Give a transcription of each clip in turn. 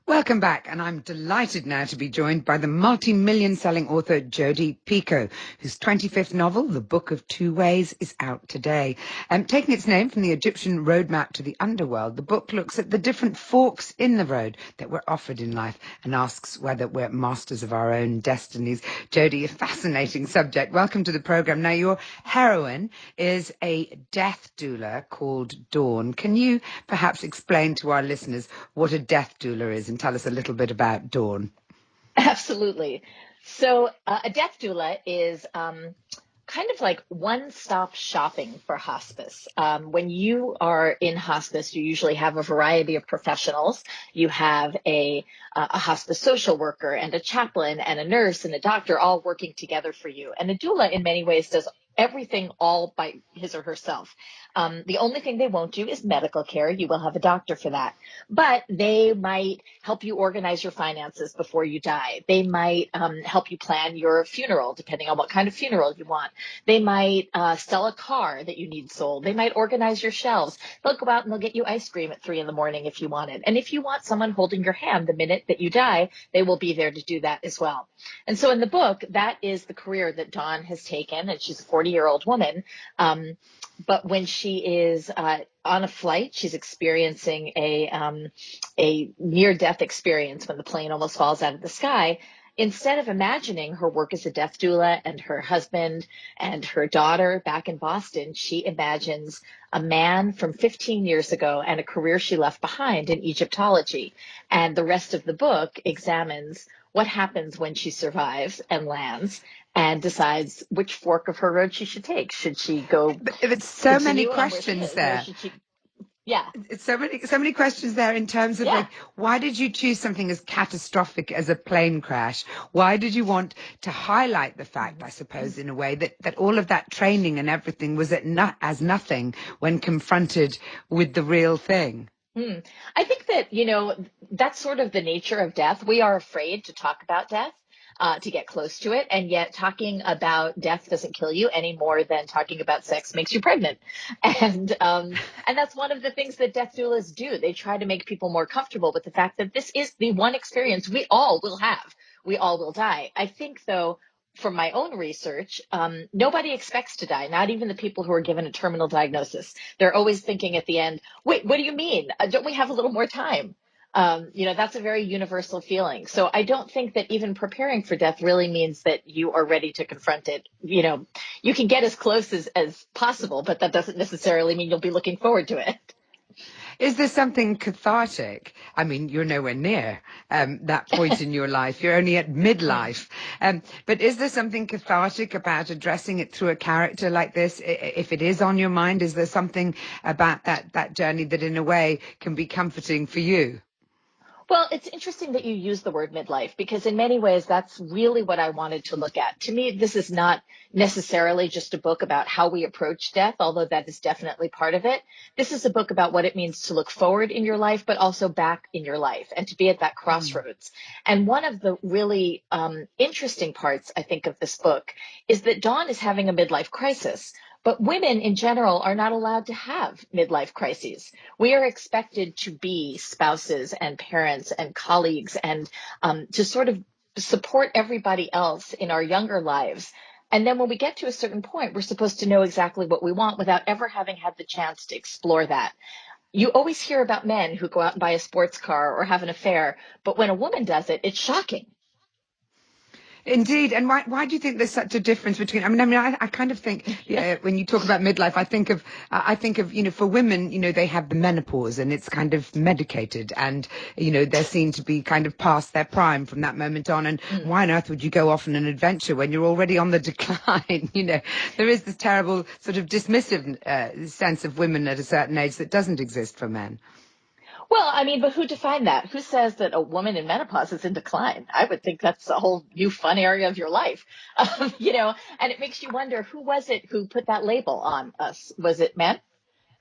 Welcome back, and I'm delighted now to be joined by the multi-million selling author Jodi Picoult, whose 25th novel, The Book of Two Ways, is out today. Taking its name from the Egyptian roadmap to the underworld, the book looks at the different forks in the road that we're offered in life and asks whether we're masters of our own destinies. Jodi, a fascinating subject. Welcome to the program. Now, your heroine is a death doula called Dawn. Can you perhaps explain to our listeners what a death doula is and tell us a little bit about Dawn? Absolutely. So a death doula is kind of like one-stop shopping for hospice. When you are in hospice, you usually have a variety of professionals. You have a hospice social worker and a chaplain and a nurse and a doctor all working together for you. And a doula in many ways does everything all by his or herself. The only thing they won't do is medical care. You will have a doctor for that. But they might help you organize your finances before you die. They might help you plan your funeral, depending on what kind of funeral you want. They might sell a car that you need sold. They might organize your shelves. They'll go out and they'll get you ice cream at 3 a.m. if you want it. And if you want someone holding your hand the minute that you die, they will be there to do that as well. And so in the book, that is the career that Dawn has taken, and she's a 40-year-old woman. But when she is on a flight, she's experiencing a near-death experience when the plane almost falls out of the sky. Instead of imagining her work as a death doula and her husband and her daughter back in Boston, she imagines a man from 15 years ago and a career she left behind in Egyptology. And the rest of the book examines what happens when she survives and lands and decides which fork of her road she should take. Should she go It's so many continue on where she questions is, or there. should she? Yeah, It's so many questions there in terms of yeah. like, why did you choose something as catastrophic as a plane crash? Why did you want to highlight the fact, I suppose, in a way that all of that training and everything was as nothing when confronted with the real thing? Hmm. I think that, that's sort of the nature of death. We are afraid to talk about death, to get close to it. And yet talking about death doesn't kill you any more than talking about sex makes you pregnant. And that's one of the things that death doulas do. They try to make people more comfortable with the fact that this is the one experience we all will have. We all will die. I think, though, from my own research, nobody expects to die, not even the people who are given a terminal diagnosis. They're always thinking at the end, wait, what do you mean? Don't we have a little more time? That's a very universal feeling. So I don't think that even preparing for death really means that you are ready to confront it. You can get as close as possible, but that doesn't necessarily mean you'll be looking forward to it. Is there something cathartic? I mean, you're nowhere near that point in your life. You're only at midlife. But is there something cathartic about addressing it through a character like this? If it is on your mind, is there something about that journey that in a way can be comforting for you? Well, it's interesting that you use the word midlife because in many ways, that's really what I wanted to look at. To me, this is not necessarily just a book about how we approach death, although that is definitely part of it. This is a book about what it means to look forward in your life, but also back in your life and to be at that crossroads. And one of the really interesting parts, I think, of this book is that Dawn is having a midlife crisis. But women in general are not allowed to have midlife crises. We are expected to be spouses and parents and colleagues and to sort of support everybody else in our younger lives. And then when we get to a certain point, we're supposed to know exactly what we want without ever having had the chance to explore that. You always hear about men who go out and buy a sports car or have an affair, but when a woman does it, it's shocking. Indeed. And why do you think there's such a difference between, I kind of think, yeah, when you talk about midlife, I think of, for women, they have the menopause and it's kind of medicated and, they're seen to be kind of past their prime from that moment on. And Mm. why on earth would you go off on an adventure when you're already on the decline? There is this terrible sort of dismissive sense of women at a certain age that doesn't exist for men. Well, I mean, but who defined that? Who says that a woman in menopause is in decline? I would think that's a whole new fun area of your life, and it makes you wonder who was it who put that label on us? Was it men?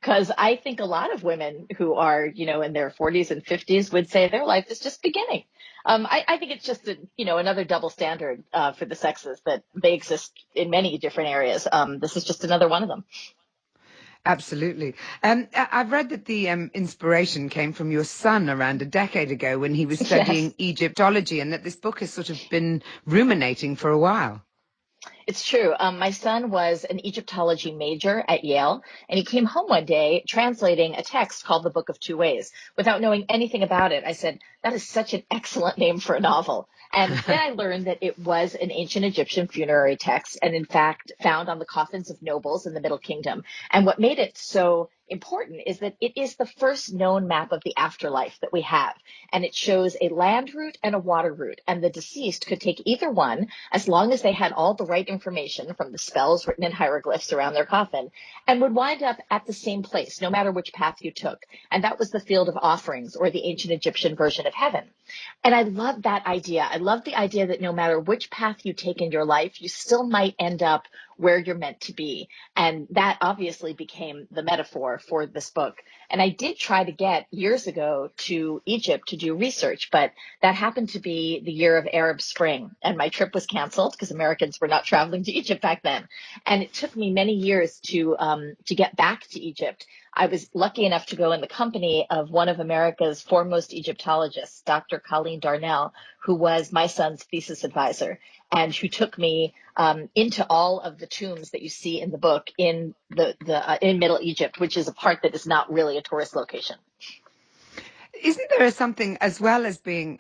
Because I think a lot of women who are, in their 40s and 50s would say their life is just beginning. I think it's just, another double standard for the sexes that they exist in many different areas. This is just another one of them. Absolutely. I've read that the inspiration came from your son around a decade ago when he was Yes. studying Egyptology, and that this book has sort of been ruminating for a while. It's true. My son was an Egyptology major at Yale, and he came home one day translating a text called The Book of Two Ways. Without knowing anything about it, I said, that is such an excellent name for a novel. And then I learned that it was an ancient Egyptian funerary text, and in fact, found on the coffins of nobles in the Middle Kingdom. And what made it so important is that it is the first known map of the afterlife that we have. And it shows a land route and a water route. And the deceased could take either one as long as they had all the right information from the spells written in hieroglyphs around their coffin, and would wind up at the same place, no matter which path you took. And that was the field of offerings, or the ancient Egyptian version of heaven. And I love that idea. I love the idea that no matter which path you take in your life, you still might end up where you're meant to be. And that obviously became the metaphor for this book. And I did try to get years ago to Egypt to do research, but that happened to be the year of Arab Spring. And my trip was canceled because Americans were not traveling to Egypt back then. And it took me many years to get back to Egypt. I was lucky enough to go in the company of one of America's foremost Egyptologists, Dr. Colleen Darnell, who was my son's thesis advisor, and who took me into all of the tombs that you see in the book in in Middle Egypt, which is a part that is not really a tourist location. Isn't there something, as well as being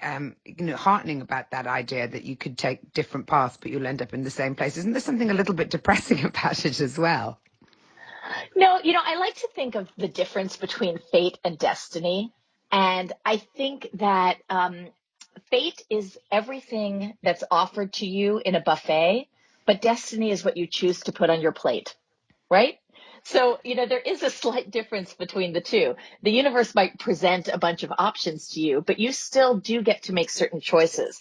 heartening about that idea that you could take different paths, but you'll end up in the same place? Isn't there something a little bit depressing about it as well? No, I like to think of the difference between fate and destiny. And I think that fate is everything that's offered to you in a buffet, but destiny is what you choose to put on your plate, right? So, there is a slight difference between the two. The universe might present a bunch of options to you, but you still do get to make certain choices.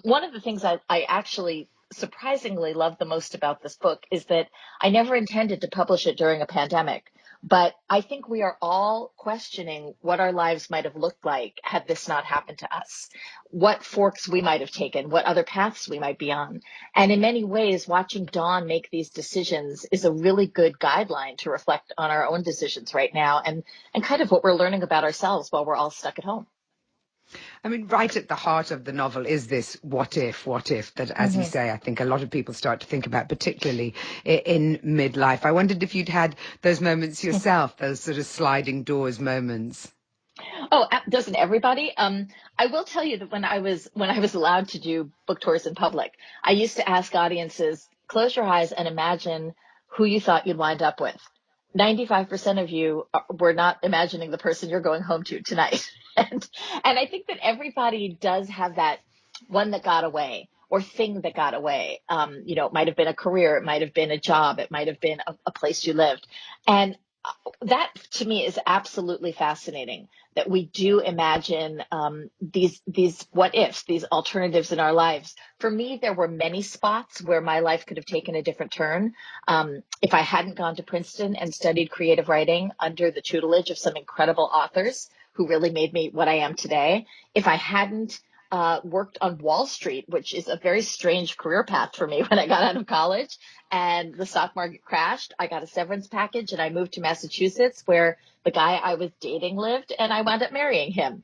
One of the things I actually surprisingly love the most about this book is that I never intended to publish it during a pandemic. But I think we are all questioning what our lives might have looked like had this not happened to us, what forks we might have taken, what other paths we might be on. And in many ways, watching Dawn make these decisions is a really good guideline to reflect on our own decisions right now, and kind of what we're learning about ourselves while we're all stuck at home. I mean, right at the heart of the novel is this what if that, as you Mm-hmm. say, I think a lot of people start to think about, particularly in midlife. I wondered if you'd had those moments yourself, those sort of sliding doors moments. Oh, doesn't everybody? I will tell you that when I was allowed to do book tours in public, I used to ask audiences, close your eyes and imagine who you thought you'd wind up with. 95% of you were not imagining the person you're going home to tonight. And I think that everybody does have that one that got away or thing that got away. It might have been a career, it might have been a job, it might have been a place you lived. And that to me is absolutely fascinating, that we do imagine these what ifs, these alternatives in our lives. For me, there were many spots where my life could have taken a different turn. If I hadn't gone to Princeton and studied creative writing under the tutelage of some incredible authors who really made me what I am today, if I hadn't worked on Wall Street, which is a very strange career path for me when I got out of college, and the stock market crashed, I got a severance package and I moved to Massachusetts, where the guy I was dating lived, and I wound up marrying him.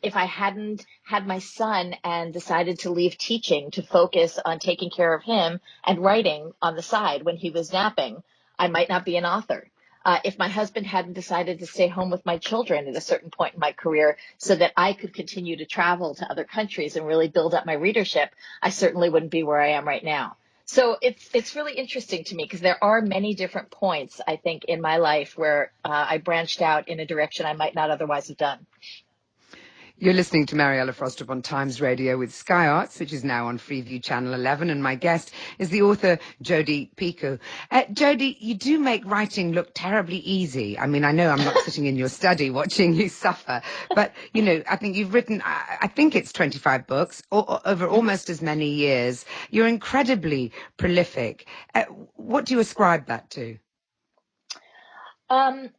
If I hadn't had my son and decided to leave teaching to focus on taking care of him and writing on the side when he was napping, I might not be an author. If my husband hadn't decided to stay home with my children at a certain point in my career so that I could continue to travel to other countries and really build up my readership, I certainly wouldn't be where I am right now. So it's really interesting to me because there are many different points, I think, in my life where I branched out in a direction I might not otherwise have done. You're listening to Mariella Frostrup on Times Radio with Sky Arts, which is now on Freeview Channel 11, and my guest is the author Jodi Picoult. Jodi, you do make writing look terribly easy. I mean, I know I'm not sitting in your study watching you suffer, but, I think you've written, I think it's 25 books over Mhm. almost as many years. You're incredibly prolific. What do you ascribe that to? I'm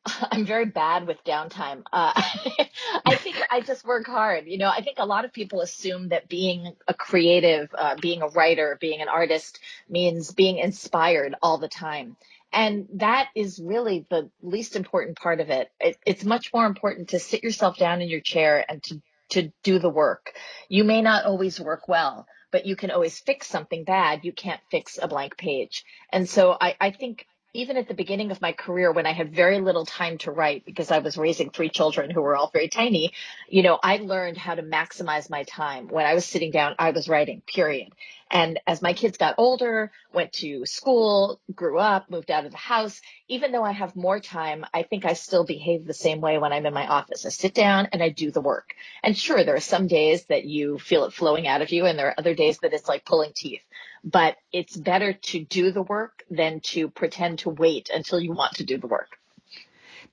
very bad with downtime. I think I just work hard. I think a lot of people assume that being a creative, being a writer, being an artist means being inspired all the time. And that is really the least important part of it. It's much more important to sit yourself down in your chair and to do the work. You may not always work well, but you can always fix something bad. You can't fix a blank page. And so I think even at the beginning of my career, when I had very little time to write because I was raising three children who were all very tiny, I learned how to maximize my time. When I was sitting down, I was writing, period. And as my kids got older, went to school, grew up, moved out of the house, even though I have more time, I think I still behave the same way when I'm in my office. I sit down and I do the work. And sure, there are some days that you feel it flowing out of you, and there are other days that it's like pulling teeth. But it's better to do the work than to pretend to wait until you want to do the work.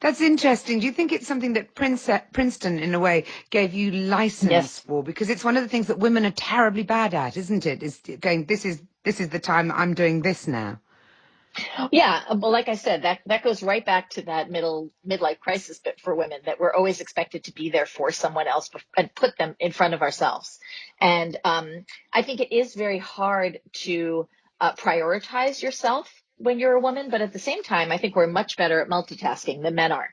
That's interesting. Do you think it's something that Princeton, in a way, gave you license Yes. for? Because it's one of the things that women are terribly bad at, isn't it? Is going, this is the time I'm doing this now. Yeah, well, like I said, that goes right back to that midlife crisis bit for women, that we're always expected to be there for someone else and put them in front of ourselves. And I think it is very hard to prioritize yourself when you're a woman, but at the same time, I think we're much better at multitasking than men are.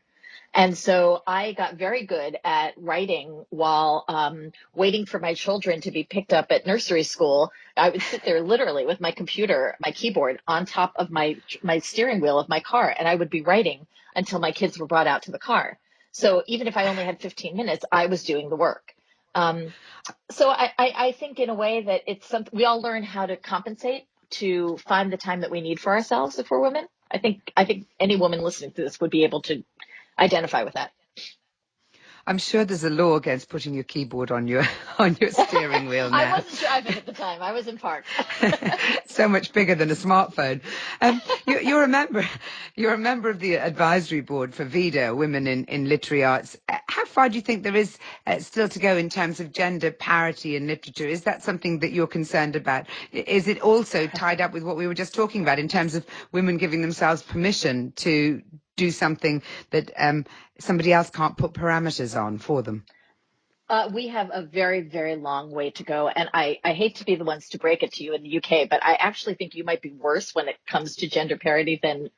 And so I got very good at writing while waiting for my children to be picked up at nursery school. I would sit there literally with my computer, my keyboard on top of my steering wheel of my car, and I would be writing until my kids were brought out to the car. So even if I only had 15 minutes, I was doing the work. So I think in a way that it's something we all learn how to compensate to find the time that we need for ourselves if we're women. I think any woman listening to this would be able to identify with that. I'm sure there's a law against putting your keyboard on your steering wheel I now. wasn't driving at the time. I was in park. So much bigger than a smartphone. You're a member. You're a member of the advisory board for VIDA, Women in Literary Arts. How far do you think there is still to go in terms of gender parity in literature? Is that something that you're concerned about? Is it also tied up with what we were just talking about in terms of women giving themselves permission to do something that somebody else can't put parameters on for them? We have a very, very long way to go. And I hate to be the ones to break it to you in the UK, but I actually think you might be worse when it comes to gender parity than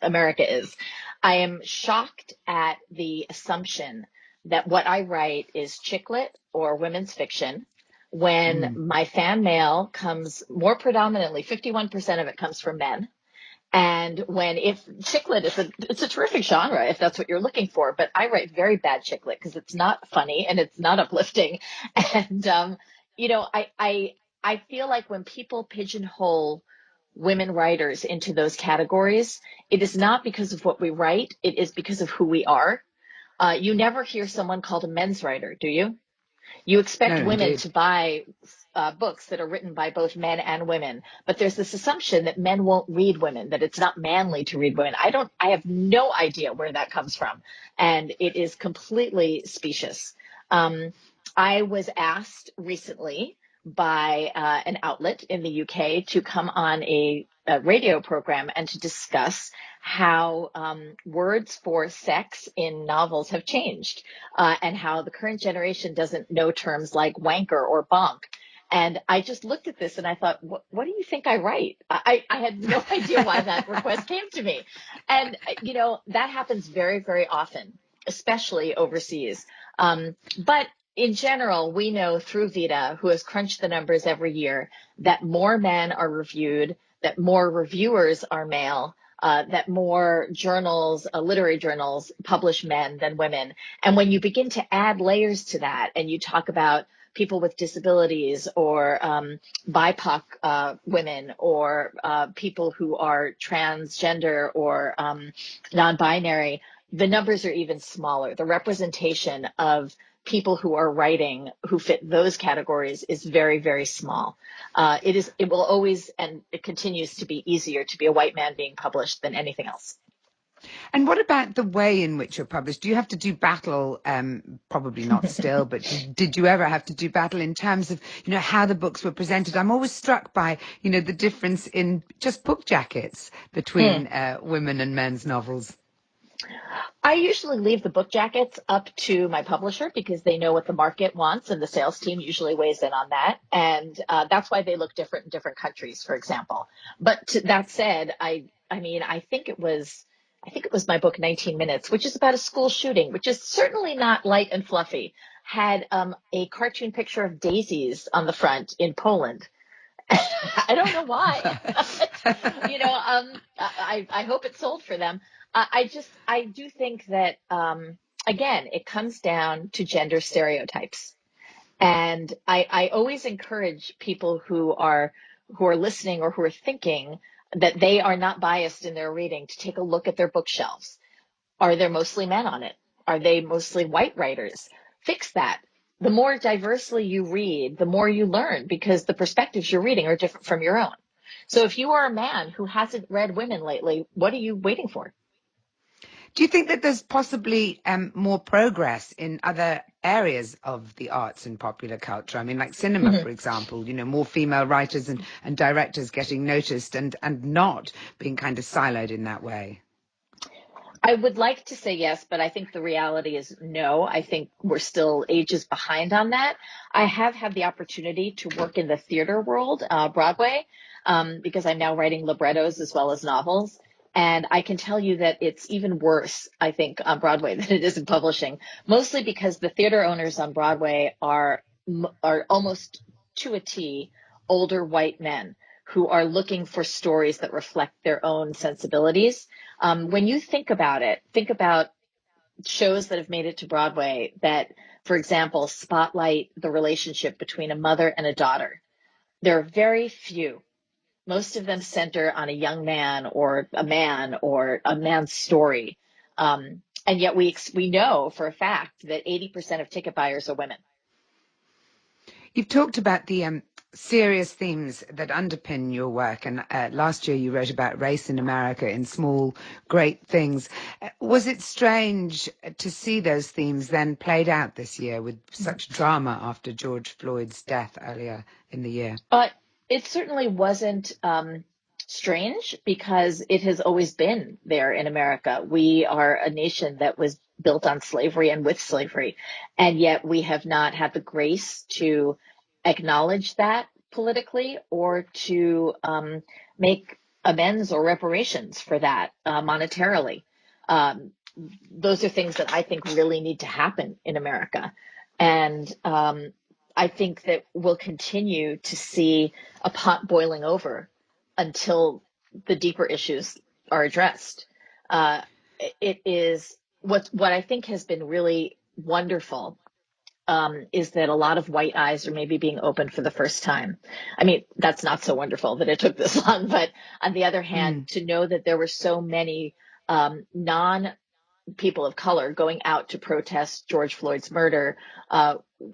America is. I am shocked at the assumption that what I write is chick lit or women's fiction when Mm. my fan mail comes more predominantly, 51% of it comes from men. And when if chick lit is it's a terrific genre if that's what you're looking for, but I write very bad chick lit because it's not funny and it's not uplifting. And I feel like when people pigeonhole women writers into those categories, it is not because of what we write, it is because of who we are. You never hear someone called a men's writer, do you? You expect No, women indeed. to buy books that are written by both men and women, but there's this assumption that men won't read women, that it's not manly to read women. I have no idea where that comes from, and it is completely specious. Um, I was asked recently by an outlet in the UK to come on a radio program and to discuss how words for sex in novels have changed, and how the current generation doesn't know terms like wanker or bonk. And I just looked at this and I thought, what do you think I write? I had no idea why that request came to me. And, that happens very, very often, especially overseas. But in general, we know through VIDA, who has crunched the numbers every year, that more men are reviewed, that more reviewers are male, that more journals, literary journals, publish men than women. And when you begin to add layers to that and you talk about people with disabilities or BIPOC women or people who are transgender or non-binary, the numbers are even smaller. The representation of people who are writing who fit those categories is very, very small. It will always, and it continues to be easier to be a white man being published than anything else. And what about the way in which you're published? Do you have to do battle? Probably not still, but did you ever have to do battle in terms of, how the books were presented? I'm always struck by, the difference in just book jackets between women and men's novels. I usually leave the book jackets up to my publisher because they know what the market wants, and the sales team usually weighs in on that. And that's why they look different in different countries, for example. But that said, I mean, I think it was my book 19 Minutes, which is about a school shooting, which is certainly not light and fluffy, had a cartoon picture of daisies on the front in Poland. I don't know why. I hope it sold for them. I do think that, again, it comes down to gender stereotypes. And I always encourage people who are listening or who are thinking that they are not biased in their reading to take a look at their bookshelves. Are there mostly men on it? Are they mostly white writers? Fix that. The more diversely you read, the more you learn because the perspectives you're reading are different from your own. So if you are a man who hasn't read women lately, what are you waiting for? Do you think that there's possibly more progress in other areas of the arts and popular culture? I mean, like cinema, Mhm. for example, more female writers and directors getting noticed and not being kind of siloed in that way. I would like to say yes, but I think the reality is no. I think we're still ages behind on that. I have had the opportunity to work in the theater world, Broadway, because I'm now writing librettos as well as novels. And I can tell you that it's even worse, I think, on Broadway than it is in publishing, mostly because the theater owners on Broadway are almost to a T older white men who are looking for stories that reflect their own sensibilities. When you think about it, think about shows that have made it to Broadway that, for example, spotlight the relationship between a mother and a daughter. There are very few. Most of them center on a young man or a man's story. And yet we know for a fact that 80% of ticket buyers are women. You've talked about the serious themes that underpin your work, and last year you wrote about race in America in Small, Great Things. Was it strange to see those themes then played out this year with such drama after George Floyd's death earlier in the year? But it certainly wasn't strange because it has always been there in America. We are a nation that was built on slavery and with slavery, and yet we have not had the grace to acknowledge that politically or to make amends or reparations for that monetarily. Um, those are things that I think really need to happen in America. And I think that we'll continue to see a pot boiling over until the deeper issues are addressed. Uh, it is what I think has been really wonderful is that a lot of white eyes are maybe being opened for the first time. I mean, that's not so wonderful that it took this long, but on the other hand, Mm. to know that there were so many non people of color going out to protest George Floyd's murder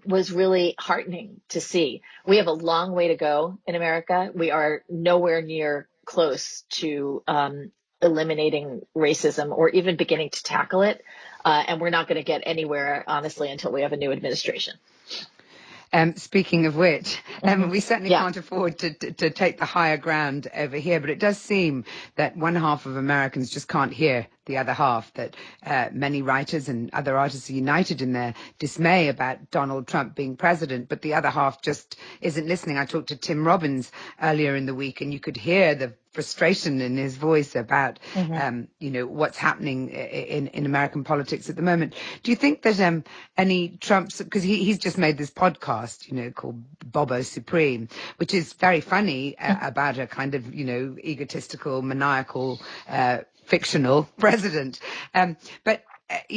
was really heartening to see. We have a long way to go in America. We are nowhere near close to eliminating racism or even beginning to tackle it. And we're not going to get anywhere, honestly, until we have a new administration. Speaking of which, we certainly Yeah. can't afford to take the higher ground over here, but it does seem that one half of Americans just can't hear the other half, that many writers and other artists are united in their dismay about Donald Trump being president, but the other half just isn't listening. I talked to Tim Robbins earlier in the week, and you could hear the frustration in his voice about, Mhm. what's happening in American politics at the moment. Do you think that any Trumps, because he's just made this podcast, called Bobo Supreme, which is very funny about a kind of, egotistical, maniacal, fictional president. But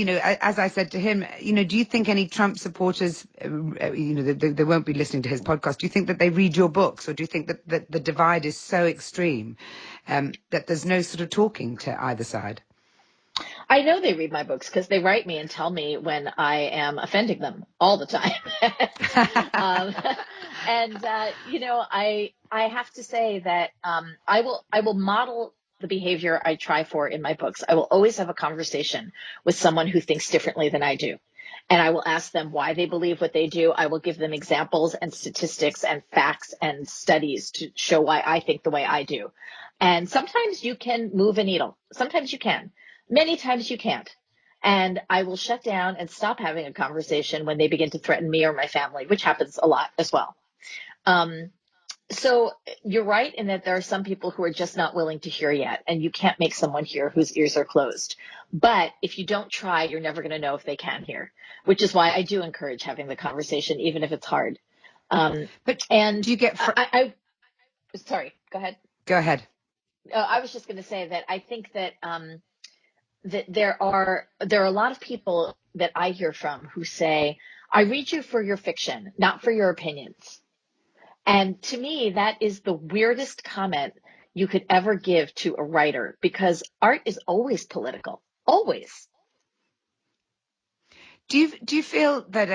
as I said to him, do you think any Trump supporters, they won't be listening to his podcast? Do you think that they read your books, or do you think that the divide is so extreme that there's no sort of talking to either side? I know they read my books because they write me and tell me when I am offending them all the time. um, and I have to say that I will model the behavior I try for in my books. I will always have a conversation with someone who thinks differently than I do. And I will ask them why they believe what they do. I will give them examples and statistics and facts and studies to show why I think the way I do. And sometimes you can move a needle. Sometimes you can. Many times you can't. And I will shut down and stop having a conversation when they begin to threaten me or my family, which happens a lot as well. Um, so you're right in that there are some people who are just not willing to hear yet, and you can't make someone hear whose ears are closed. But if you don't try, you're never going to know if they can hear, which is why I do encourage having the conversation, even if it's hard. But And do you get sorry, go ahead. Go ahead. I was just going to say that I think that that there are a lot of people that I hear from who say, "I read you for your fiction, not for your opinions." And to me, that is the weirdest comment you could ever give to a writer, because art is always political, always. Do you feel that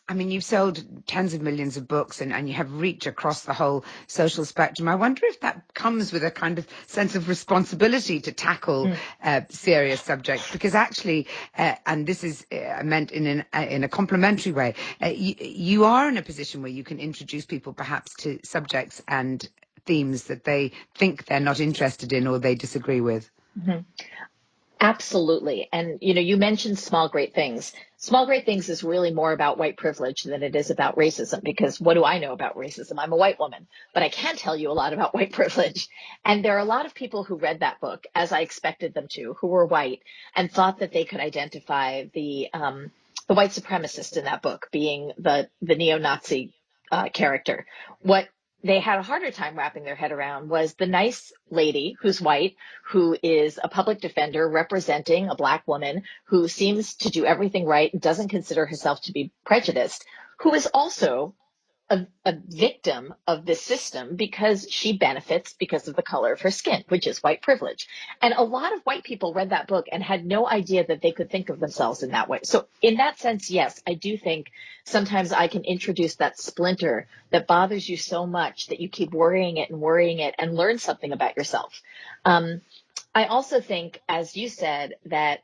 I mean, you've sold tens of millions of books and you have reach across the whole social spectrum. I wonder if that comes with a kind of sense of responsibility to tackle Mm. serious subjects, because actually, and this is meant in a complimentary way, you are in a position where you can introduce people perhaps to subjects and themes that they think they're not interested in or they disagree with. Mhm. Absolutely. And you mentioned small great things. Small great things is really more about white privilege than it is about racism, because what do I know about racism? I'm a white woman, but I can tell you a lot about white privilege. And there are a lot of people who read that book, as I expected them to, who were white and thought that they could identify the white supremacist in that book being the neo-Nazi character. What they had a harder time wrapping their head around was the nice lady who's white, who is a public defender representing a Black woman who seems to do everything right and doesn't consider herself to be prejudiced, who is also a victim of this system because she benefits because of the color of her skin, which is white privilege. And a lot of white people read that book and had no idea that they could think of themselves in that way. So in that sense, yes, I do think sometimes I can introduce that splinter that bothers you so much that you keep worrying it and learn something about yourself. I also think, as you said, that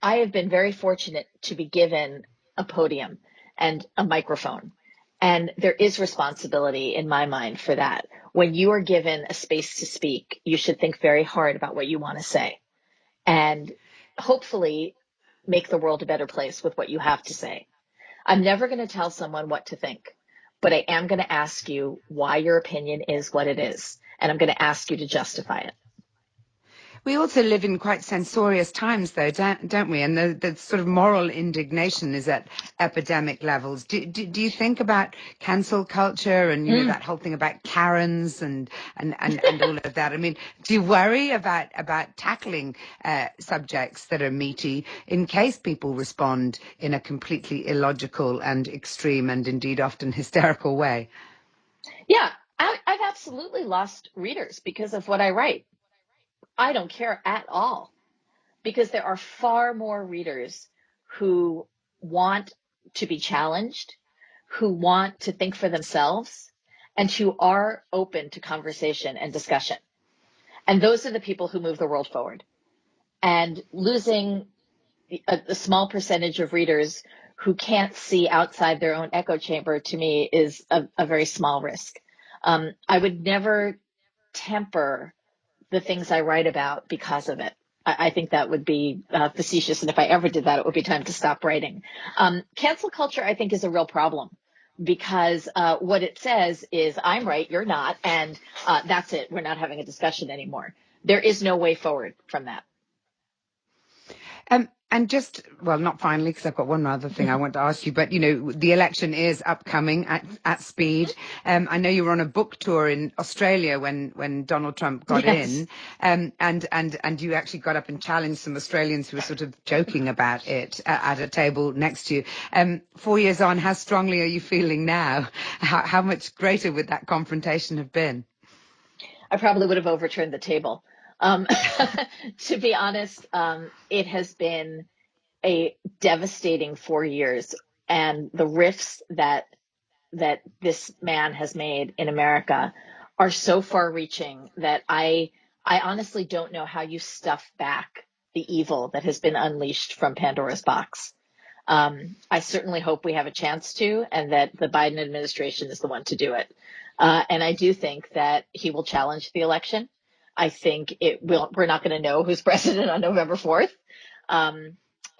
I have been very fortunate to be given a podium and a microphone. And there is responsibility in my mind for that. When you are given a space to speak, you should think very hard about what you want to say and hopefully make the world a better place with what you have to say. I'm never going to tell someone what to think, but I am going to ask you why your opinion is what it is. And I'm going to ask you to justify it. We also live in quite censorious times, though, don't we? And the sort of moral indignation is at epidemic levels. Do you think about cancel culture and, that whole thing about Karens and all of that? I mean, do you worry about tackling subjects that are meaty in case people respond in a completely illogical and extreme and indeed often hysterical way? Yeah, I've absolutely lost readers because of what I write. I don't care at all, because there are far more readers who want to be challenged, who want to think for themselves, and who are open to conversation and discussion. And those are the people who move the world forward. And losing a small percentage of readers who can't see outside their own echo chamber, to me, is a very small risk. I would never temper the things I write about because of it. I think that would be facetious. And if I ever did that, it would be time to stop writing. Cancel culture, I think, is a real problem, because what it says is I'm right, you're not. And that's it. We're not having a discussion anymore. There is no way forward from that. And just, well, not finally, because I've got one other thing I want to ask you, but, the election is upcoming at speed. I know you were on a book tour in Australia when Donald Trump got Yes. in, and you actually got up and challenged some Australians who were sort of joking about it at a table next to you. 4 years on, how strongly are you feeling now? How much greater would that confrontation have been? I probably would have overturned the table. Um, to be honest, it has been a devastating 4 years, and the rifts that this man has made in America are so far reaching that I honestly don't know how you stuff back the evil that has been unleashed from Pandora's box. I certainly hope we have a chance to, and that the Biden administration is the one to do it. And I do think that he will challenge the election. I think we're not going to know who's president on November 4th.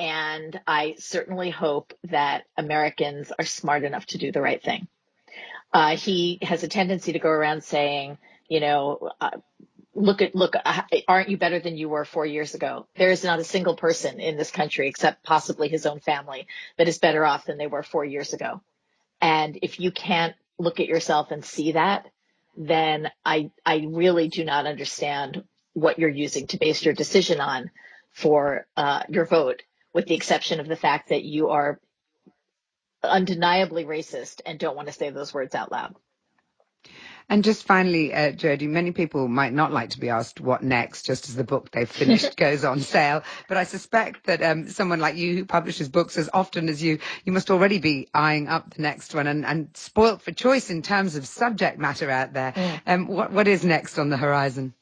And I certainly hope that Americans are smart enough to do the right thing. He has a tendency to go around saying, you know, look, aren't you better than you were 4 years ago? There is not a single person in this country, except possibly his own family, that is better off than they were 4 years ago. And if you can't look at yourself and see that, then I really do not understand what you're using to base your decision on for your vote, with the exception of the fact that you are undeniably racist and don't want to say those words out loud. And just finally, Jodi, many people might not like to be asked what next just as the book they've finished goes on sale. But I suspect that someone like you who publishes books as often as you must already be eyeing up the next one and spoilt for choice in terms of subject matter out there. What is next on the horizon?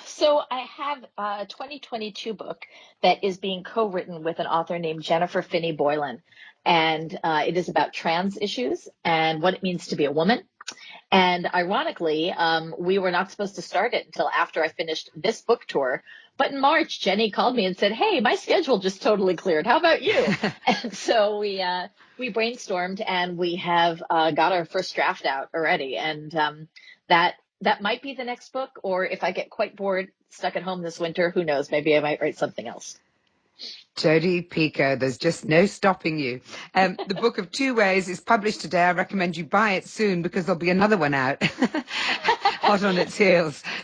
So I have a 2022 book that is being co-written with an author named Jennifer Finney Boylan. And it is about trans issues and what it means to be a woman. And ironically, we were not supposed to start it until after I finished this book tour. But in March, Jenny called me and said, "Hey, my schedule just totally cleared. How about you?" And so we brainstormed, and we have got our first draft out already. And that might be the next book. Or if I get quite bored, stuck at home this winter, who knows? Maybe I might write something else. Jodi Picoult, there's just no stopping you. The book of Two Ways is published today. I recommend you buy it soon because there'll be another one out hot on its heels.